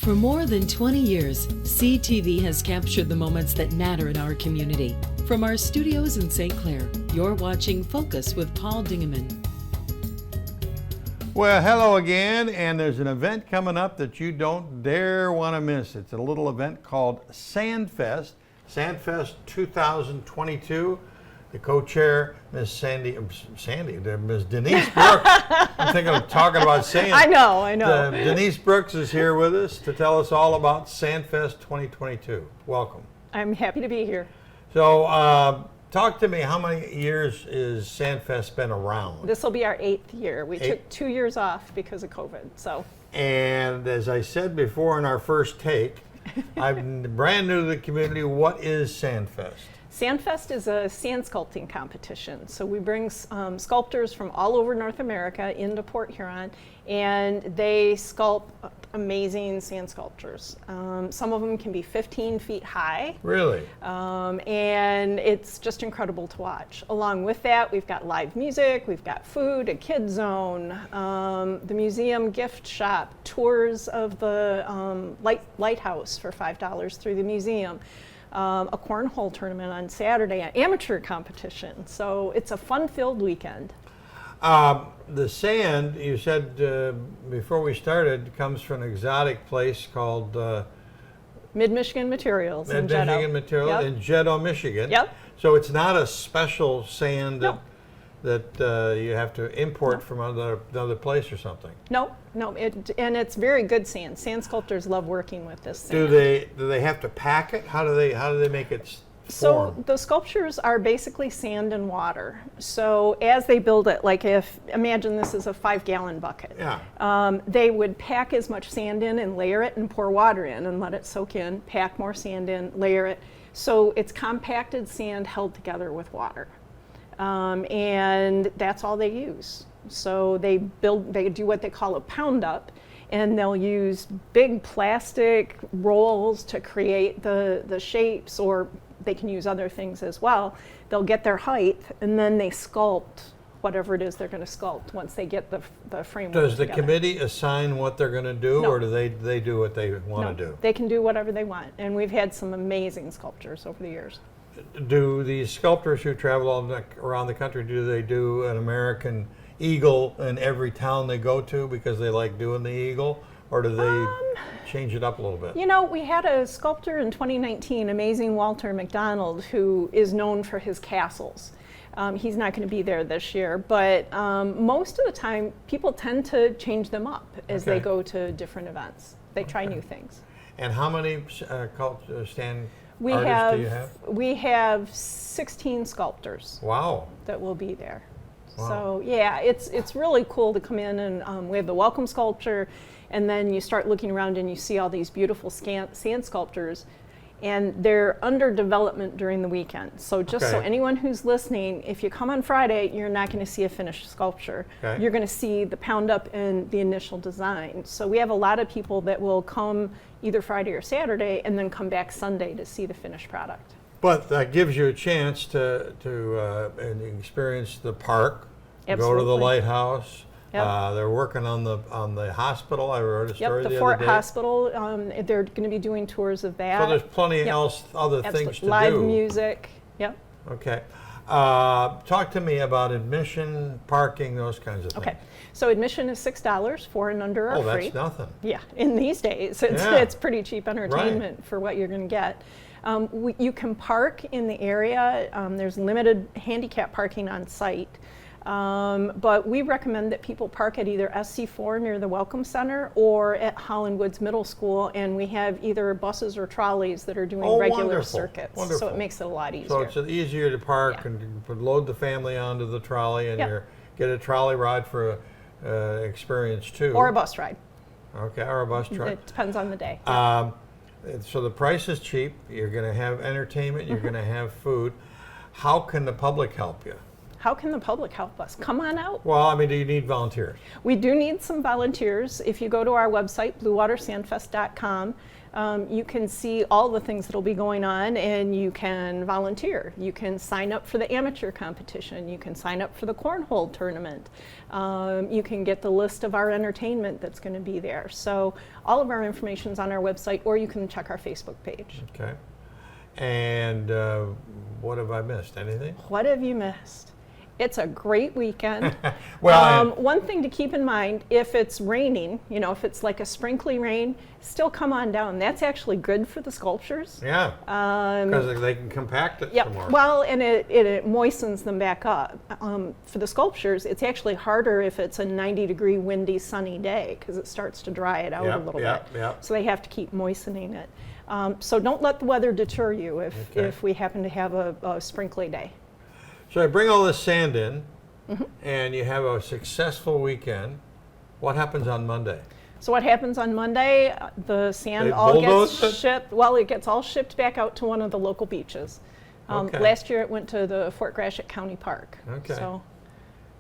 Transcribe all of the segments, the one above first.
For more than 20 years, CTV has captured the moments that matter in our community. From our studios in St. Clair, you're watching Focus with Paul Dingeman. Well, hello again, and there's an event coming up that you don't dare want to miss. It's a little event called Sandfest, Sandfest 2022. The co-chair, Miss Miss Denise Brooks. I'm thinking of talking about sand. I know. Denise Brooks is here with us to tell us all about Sandfest 2022. Welcome. I'm happy to be here. So, talk to me, how many years is Sandfest been around? This will be our 8th year. We took 2 years off because of COVID, so. And as I said before in our first take, I'm brand new to the community. What is Sandfest? Sandfest is a sand sculpting competition. So we bring sculptors from all over North America into Port Huron, and they sculpt amazing sand sculptures. Some of them can be 15 feet high. Really? And it's just incredible to watch. Along with that, we've got live music, we've got food, a kids zone, the museum gift shop, tours of the lighthouse for $5 through the museum. A cornhole tournament on Saturday, an amateur competition. So it's a fun-filled weekend. The sand, you said before we started, comes from an exotic place called Mid-Michigan Materials in Jeddo. Mid-Michigan Materials in Jeddo, Michigan. Yep. So it's not a special sand that you have to import from another place or something. No, and it's very good sand. Sand sculptors love working with this sand. Do they have to pack it? How do they make it form? So the sculptures are basically sand and water. So as they build it, like imagine this is a 5-gallon bucket. Yeah. They would pack as much sand in and layer it and pour water in and let it soak in, pack more sand in, layer it. So it's compacted sand held together with water. And that's all they use. So they do what they call a pound up, and they'll use big plastic rolls to create the shapes, or they can use other things as well. They'll get their height, and then they sculpt whatever it is they're going to sculpt once they get the framework Does the together. committee assign what they're going to do, No. or do they do what they want to do? They can do whatever they want, and we've had some amazing sculptures over the years. Do these sculptors who travel around the country, do they do an American eagle in every town they go to because they like doing the eagle, or do they change it up a little bit? You know, we had a sculptor in 2019, amazing Walter McDonald, who is known for his castles. He's not going to be there this year, but most of the time people tend to change them up as they go to different events. They try new things. And how many stand We artists do you have? We have 16 sculptors. Wow. That will be there. Wow. So yeah, it's really cool to come in, and we have the welcome sculpture, and then you start looking around and you see all these beautiful sand sculptures, and they're under development during the weekend. So just so anyone who's listening, if you come on Friday, you're not going to see a finished sculpture. Okay. You're going to see the pound up and the initial design. So we have a lot of people that will come either Friday or Saturday and then come back Sunday to see the finished product. But that gives you a chance to experience the park, Absolutely. go to the lighthouse. Yep. They're working on the hospital. I wrote a story the the Fort other day. Hospital. They're going to be doing tours of that. So there's plenty else other things to Live do. music. Yep. Okay. Talk to me about admission, parking, those kinds of things. Okay. So admission is $6. 4 and under are free. Oh, that's nothing. Yeah. In these days, it's pretty cheap entertainment for what you're going to get. You can park in the area. There's limited handicap parking on site. But we recommend that people park at either SC4 near the Welcome Center or at Holland Woods Middle School, and we have either buses or trolleys that are doing regular wonderful. circuits. Wonderful. So it makes it a lot easier. So it's easier to park and load the family onto the trolley, and you get a trolley ride for experience too. Or a bus ride. Okay, or a bus ride. It depends on the day. So the price is cheap. You're going to have entertainment. You're going to have food. How can the public help you? how can the public help us? Come on out. Well, I mean, do you need volunteers? We do need some volunteers. If you go to our website, bluewatersandfest.com, you can see all the things that will be going on, and you can volunteer. You can sign up for the amateur competition. You can sign up for the cornhole tournament. You can get the list of our entertainment that's going to be there. So all of our information is on our website, or you can check our Facebook page. Okay. And what have I missed? Anything? What have you missed? It's a great weekend. Well, one thing to keep in mind, if it's raining, if it's like a sprinkly rain, still come on down. That's actually good for the sculptures. Yeah, because they can compact it some more. Well, and it moistens them back up. For the sculptures, it's actually harder if it's a 90-degree, windy, sunny day, because it starts to dry it out a little bit. So they have to keep moistening it. So don't let the weather deter you if we happen to have a sprinkly day. So I bring all this sand in, and you have a successful weekend. What happens on Monday? So what happens on Monday? The sand They all bulldoze gets it? shipped. Well, it gets all shipped back out to one of the local beaches. Okay. Last year it went to the Fort Gratiot County Park. Okay. So,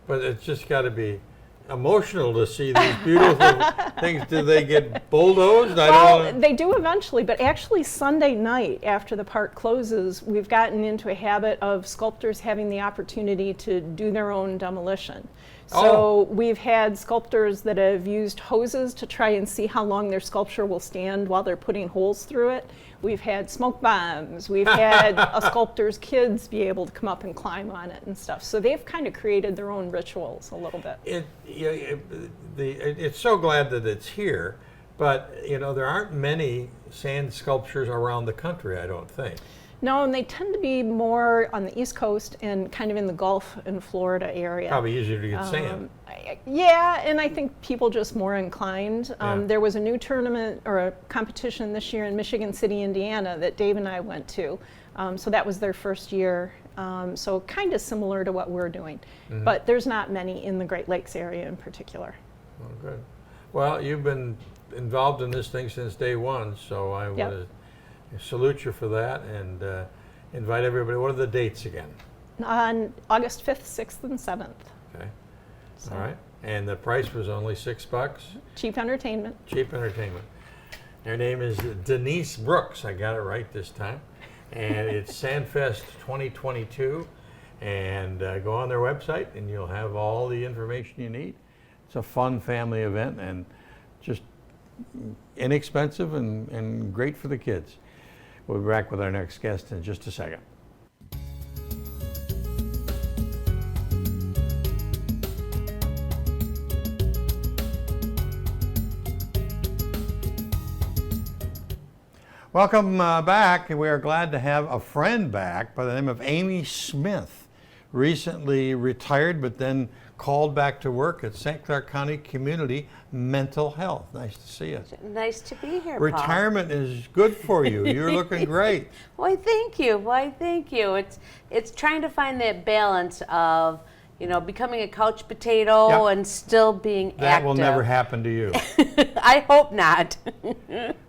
But it's just got to be emotional to see these beautiful things. Do they get bulldozed? well, they do eventually, but actually Sunday night after the park closes, we've gotten into a habit of sculptors having the opportunity to do their own demolition. So we've had sculptors that have used hoses to try and see how long their sculpture will stand while they're putting holes through it. We've had smoke bombs. We've had a sculptor's kids be able to come up and climb on it and stuff. So they've kind of created their own rituals a little bit. It's so glad that it's here, but there aren't many sand sculptures around the country, I don't think. No, and they tend to be more on the East Coast and kind of in the Gulf and Florida area. Probably easier to get sand. Yeah, and I think people just more inclined. There was a new tournament or a competition this year in Michigan City, Indiana that Dave and I went to. So that was their first year. So kind of similar to what we're doing. But there's not many in the Great Lakes area in particular. Oh, good. Well, you've been involved in this thing since day one, so I want to salute you for that and invite everybody. What are the dates again? On August 5th, 6th, and 7th. Okay. So. All right. And the price was only $6? Cheap entertainment. Cheap entertainment. Her name is Denise Brooks. I got it right this time. And it's Sandfest 2022. And go on their website and you'll have all the information you need. It's a fun family event and just inexpensive and great for the kids. We'll be back with our next guest in just a second. Welcome back. We are glad to have a friend back by the name of Amy Smith. Recently retired, but then called back to work at St. Clair County Community Mental Health. Nice to see you. Nice to be here, Retirement Paul. is good for you. You're looking great. Why, thank you. Why, thank you. It's trying to find that balance of, becoming a couch potato and still being active. That will never happen to you. I hope not.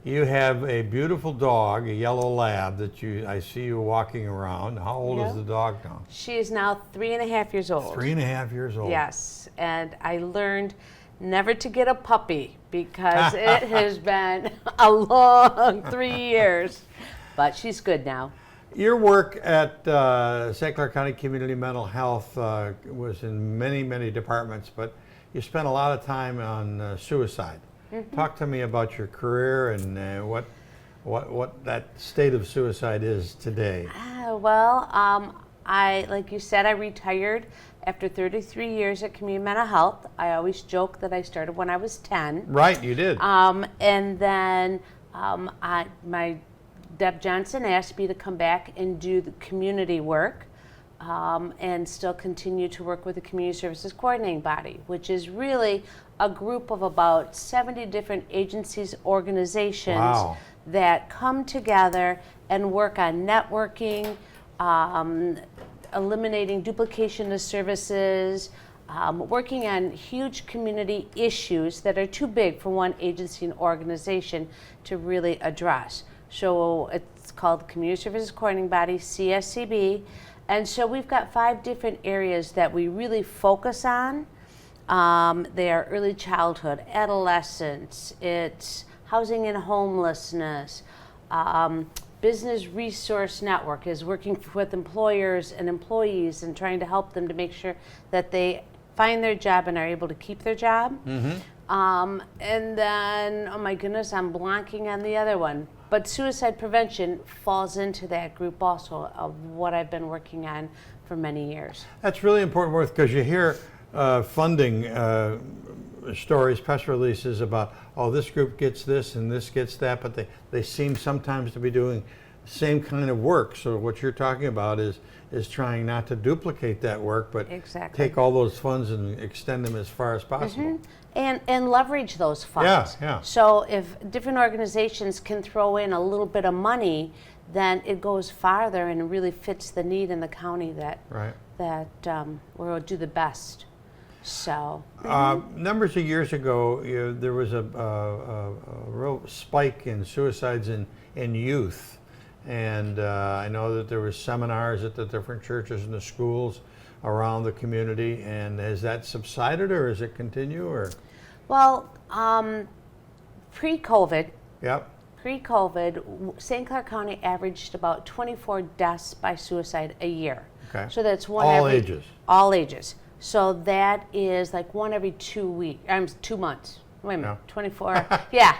You have a beautiful dog, a yellow lab that I see you walking around. How old is the dog now? She is now 3.5 years old. 3.5 years old. Yes, and I learned never to get a puppy because it has been a long 3 years, but she's good now. Your work at St. Clair County Community Mental Health was in many, many departments, but you spent a lot of time on suicide. Talk to me about your career and what that state of suicide is today. Like you said, I retired after 33 years at Community Mental Health. I always joke that I started when I was 10. Right, you did. And then Deb Johnson asked me to come back and do the community work and still continue to work with the Community Services Coordinating Body, which is really a group of about 70 different agencies, organizations that come together and work on networking, eliminating duplication of services, working on huge community issues that are too big for one agency and organization to really address. So it's called Community Services Coordinating Body, CSCB, And so we've got 5 different areas that we really focus on. They are early childhood, adolescence, it's housing and homelessness. Business Resource Network is working with employers and employees and trying to help them to make sure that they find their job and are able to keep their job. And then, oh my goodness, I'm blanking on the other one. But suicide prevention falls into that group also of what I've been working on for many years. That's really important work, because you hear funding stories, press releases about, oh, this group gets this and this gets that, but they seem sometimes to be doing the same kind of work. So what you're talking about is trying not to duplicate that work, but Exactly. take all those funds and extend them as far as possible. And leverage those funds. Yeah. So if different organizations can throw in a little bit of money, then it goes farther and really fits the need in the county that Right. will do the best. So Numbers of years ago, there was a real spike in suicides in youth. And I know that there was seminars at the different churches and the schools around the community. And has that subsided, or does it continue? Or well, pre-COVID, Yep. St. Clair County averaged about 24 deaths by suicide a year. Okay. So that's one All every ages. All ages. So that is like one every 2 weeks. 2 months. Wait a minute. No. 24. Yeah.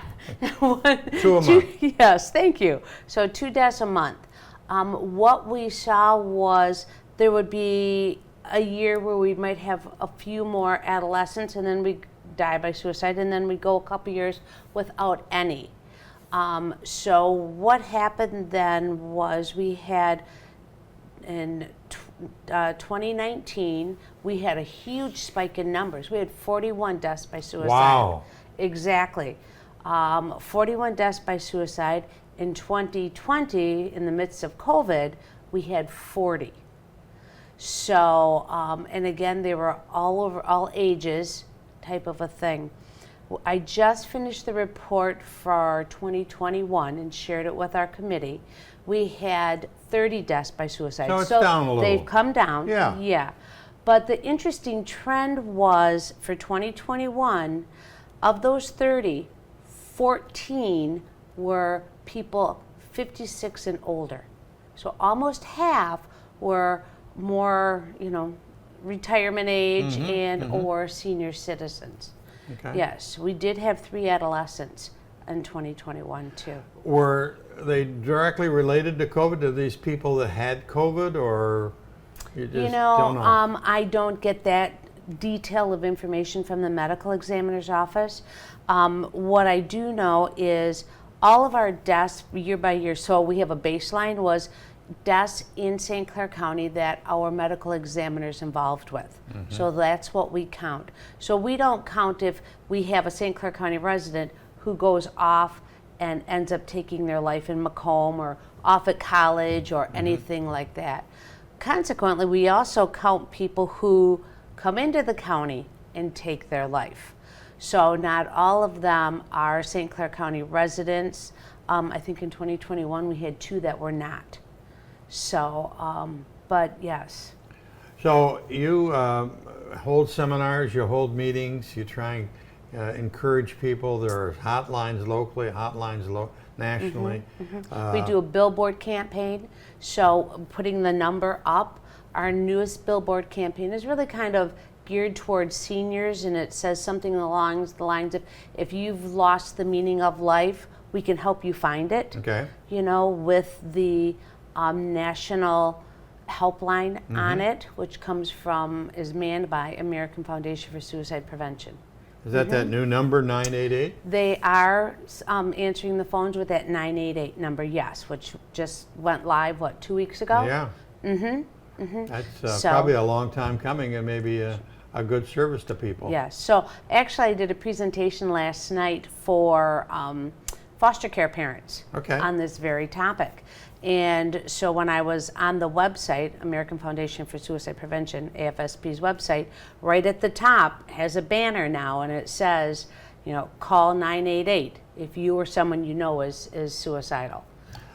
Two a month. Yes. Thank you. So 2 deaths a month. What we saw was there would be a year where we might have a few more adolescents, and then we die by suicide, and then we go a couple years without any. So what happened then was we had in 2019, we had a huge spike in numbers. We had 41 deaths by suicide. Wow. Exactly. 41 deaths by suicide. In 2020, in the midst of COVID, we had 40. So, and again, they were all over, all ages type of a thing. I just finished the report for 2021 and shared it with our committee. We had 30 deaths by suicide. So it's down a little. They've come down. Yeah. Yeah. But the interesting trend was for 2021, of those 30, 14 were people 56 and older. So almost half were more, retirement age or senior citizens. Okay. Yes, we did have 3 adolescents in 2021 too. Were they directly related to COVID? To these people that had COVID, or you just don't know? I don't get that detail of information from the medical examiner's office. What I do know is all of our deaths year by year, so we have a baseline, was deaths in St. Clair County that our medical examiner's involved with. So that's what we count. So we don't count if we have a St. Clair County resident who goes off and ends up taking their life in Macomb or off at college or anything like that. Consequently, we also count people who come into the county and take their life. So not all of them are St. Clair County residents. I think in 2021 we had 2 that were not. So, but yes. So you hold seminars, you hold meetings, you try and encourage people. There are hotlines locally, hotlines nationally. We do a billboard campaign, so putting the number up. Our newest billboard campaign is really kind of geared towards seniors, and it says something along the lines of, if you've lost the meaning of life, we can help you find it. Okay. With the national helpline on it, which is manned by American Foundation for Suicide Prevention. Is that new number, 988? They are answering the phones with that 988 number, yes, which just went live, 2 weeks ago? Yeah. That's probably a long time coming, and maybe a good service to people. Yes. So actually I did a presentation last night for foster care parents on this very topic. And so when I was on the website, American Foundation for Suicide Prevention, AFSP's website, right at the top has a banner now, and it says, call 988 if you or someone you know is suicidal.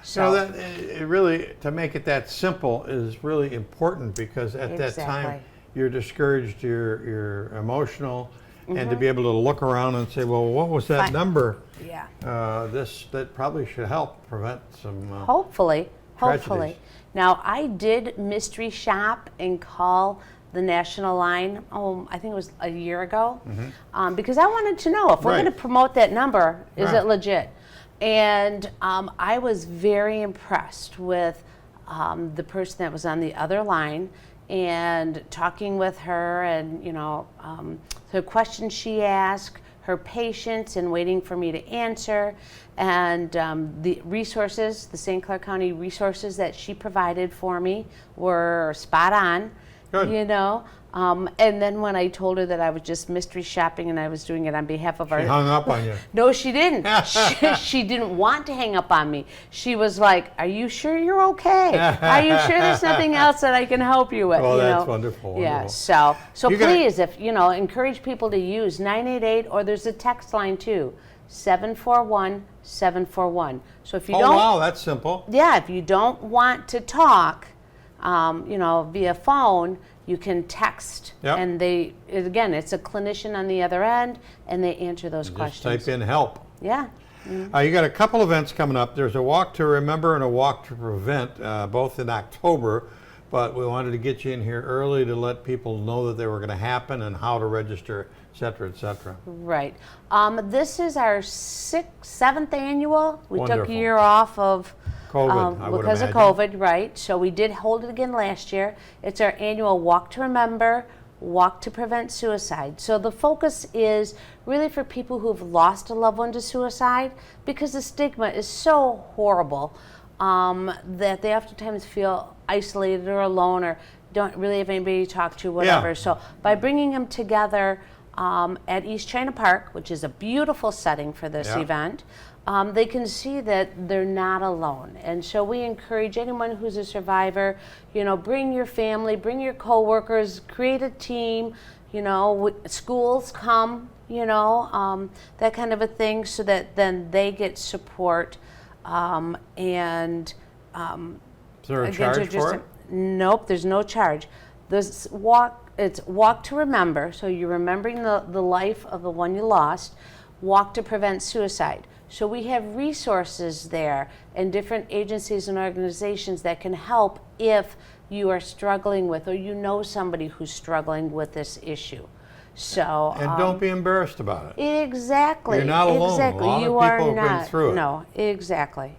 So that it really, to make it that simple is really important, because at that time Exactly. you're discouraged, you're emotional, and to be able to look around and say, well, what was that Fine. number? yeah. That probably should help prevent some. Hopefully. tragedies. Now, I did mystery shop and call the national line, I think it was a year ago, because I wanted to know if we're Right. going to promote that number, is Right. it legit? And I was very impressed with the person that was on the other line, and talking with her, and the questions she asked, her patience and waiting for me to answer, and the resources, the St. Clair County resources that she provided for me were spot on. Good. And then when I told her that I was just mystery shopping and I was doing it on behalf of She our hung up on you. no, she didn't. She didn't want to hang up on me. She was like, "Are you sure you're okay? Are you sure there's nothing else that I can help you with?" Oh, that's wonderful. Yeah. Wonderful. So You gotta- please, if encourage people to use 988, or there's a text line too, 741-741. So if you Oh, don't, wow, that's simple. yeah, if you don't want to talk, via phone, you can text, Yep. and it's a clinician on the other end, and they answer those Just questions. type in help. Yeah. You got a couple events coming up. There's a walk to remember and a walk to prevent, both in October, but we wanted to get you in here early to let people know that they were going to happen and how to register, et cetera, et cetera. Right. This is our seventh annual. We took a Wonderful. year off of COVID, I would because of imagine. COVID, right? So we did hold it again last year. It's our annual Walk to Remember, Walk to Prevent Suicide. So the focus is really for people who've lost a loved one to suicide, because the stigma is so horrible that they oftentimes feel isolated or alone, or don't really have anybody to talk to, whatever. Yeah. So by bringing them together at East China Park, which is a beautiful setting for this Yeah. event, they can see that they're not alone. And so we encourage anyone who's a survivor, bring your family, bring your coworkers, create a team, schools come, that kind of a thing, so that then they get support. Is there a Again, charge for it? Nope, there's no charge. It's Walk to Remember, so you're remembering the life of the one you lost. Walk to Prevent Suicide. So we have resources there and different agencies and organizations that can help if you are struggling with, or somebody who's struggling with this issue. So And don't be embarrassed about it. exactly. You're not alone. Exactly. A lot of You people are have been not. through it. No, exactly.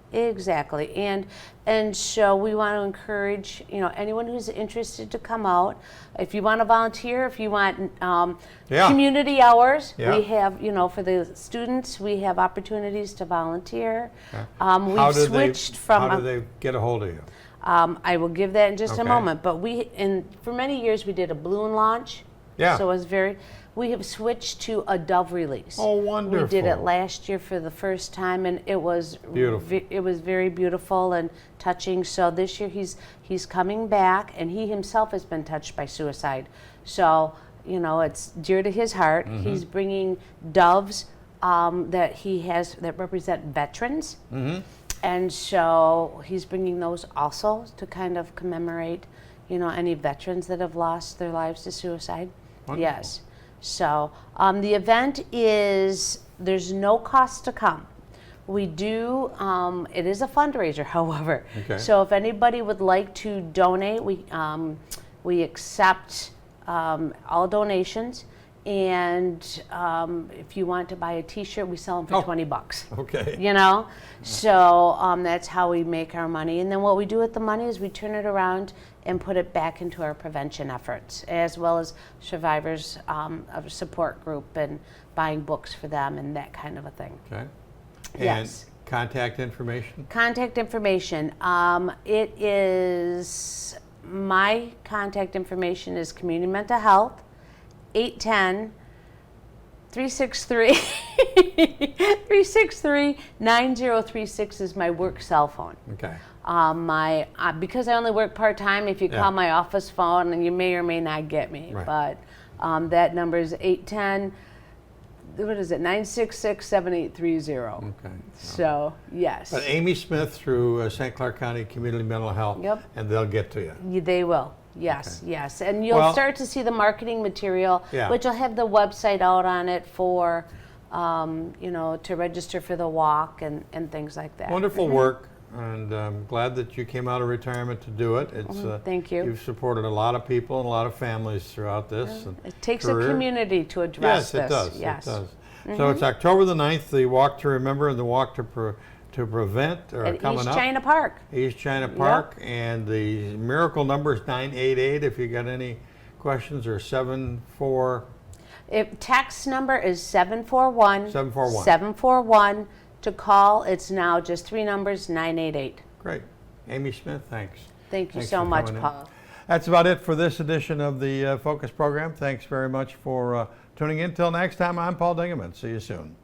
And so we want to encourage anyone who's interested to come out. If you want to volunteer, if you want Yeah. community hours, Yeah. we have for the students, we have opportunities to volunteer. How We've do switched they, from. How do they get a hold of you? I will give that in just a Okay. moment. But for many years we did a balloon launch. Yeah. So it was we have switched to a dove release. Oh, wonderful. We did it last year for the first time, and it was Beautiful. It was very beautiful and touching. So this year he's coming back, and he himself has been touched by suicide. So it's dear to his heart. Mm-hmm. He's bringing doves that he has that represent veterans. Mm-hmm. And so he's bringing those also to kind of commemorate, any veterans that have lost their lives to suicide. Wonderful. Yes. So the event there's no cost to come. We do, it is a fundraiser, however. Okay. So if anybody would like to donate, we accept all donations. And if you want to buy a T-shirt, we sell them for Oh. $20. Okay. So that's how we make our money. And then what we do with the money is we turn it around and put it back into our prevention efforts, as well as survivors of a support group and buying books for them and that kind of a thing. Okay. And Yes. contact information? Contact information. My contact information is Community Mental Health, 810-363-9036 is my work cell phone. Okay. Because I only work part-time, if you Yeah. call my office phone, and you may or may not get me. Right. But that number is what is it, 966-7830. Okay. So, yes. But Amy Smith through St. Clair County Community Mental Health, Yep. and they'll get to you. They will. Yes, Okay. yes. And you'll Well- start to see the marketing material, Yeah. which will have the website out on it for, to register for the walk and things like that. Wonderful work, and I'm glad that you came out of retirement to do it. It's Thank you. You've supported a lot of people and a lot of families throughout this. And It takes career. a community to address Yes, this. it does. Yes. It does. So it's October the 9th, the Walk to Remember and the Walk to Prevent are At coming East up. China Park. East China Park, and the miracle number is 988 if you got any questions, or 74. Text number is 741. 741. 741 to call. It's now just 3 numbers, 988. Great. Amy Smith, thanks. Thank you Thanks so for much, coming in. Paul. That's about it for this edition of the Focus program. Thanks very much for tuning in. Till next time, I'm Paul Dingeman. See you soon.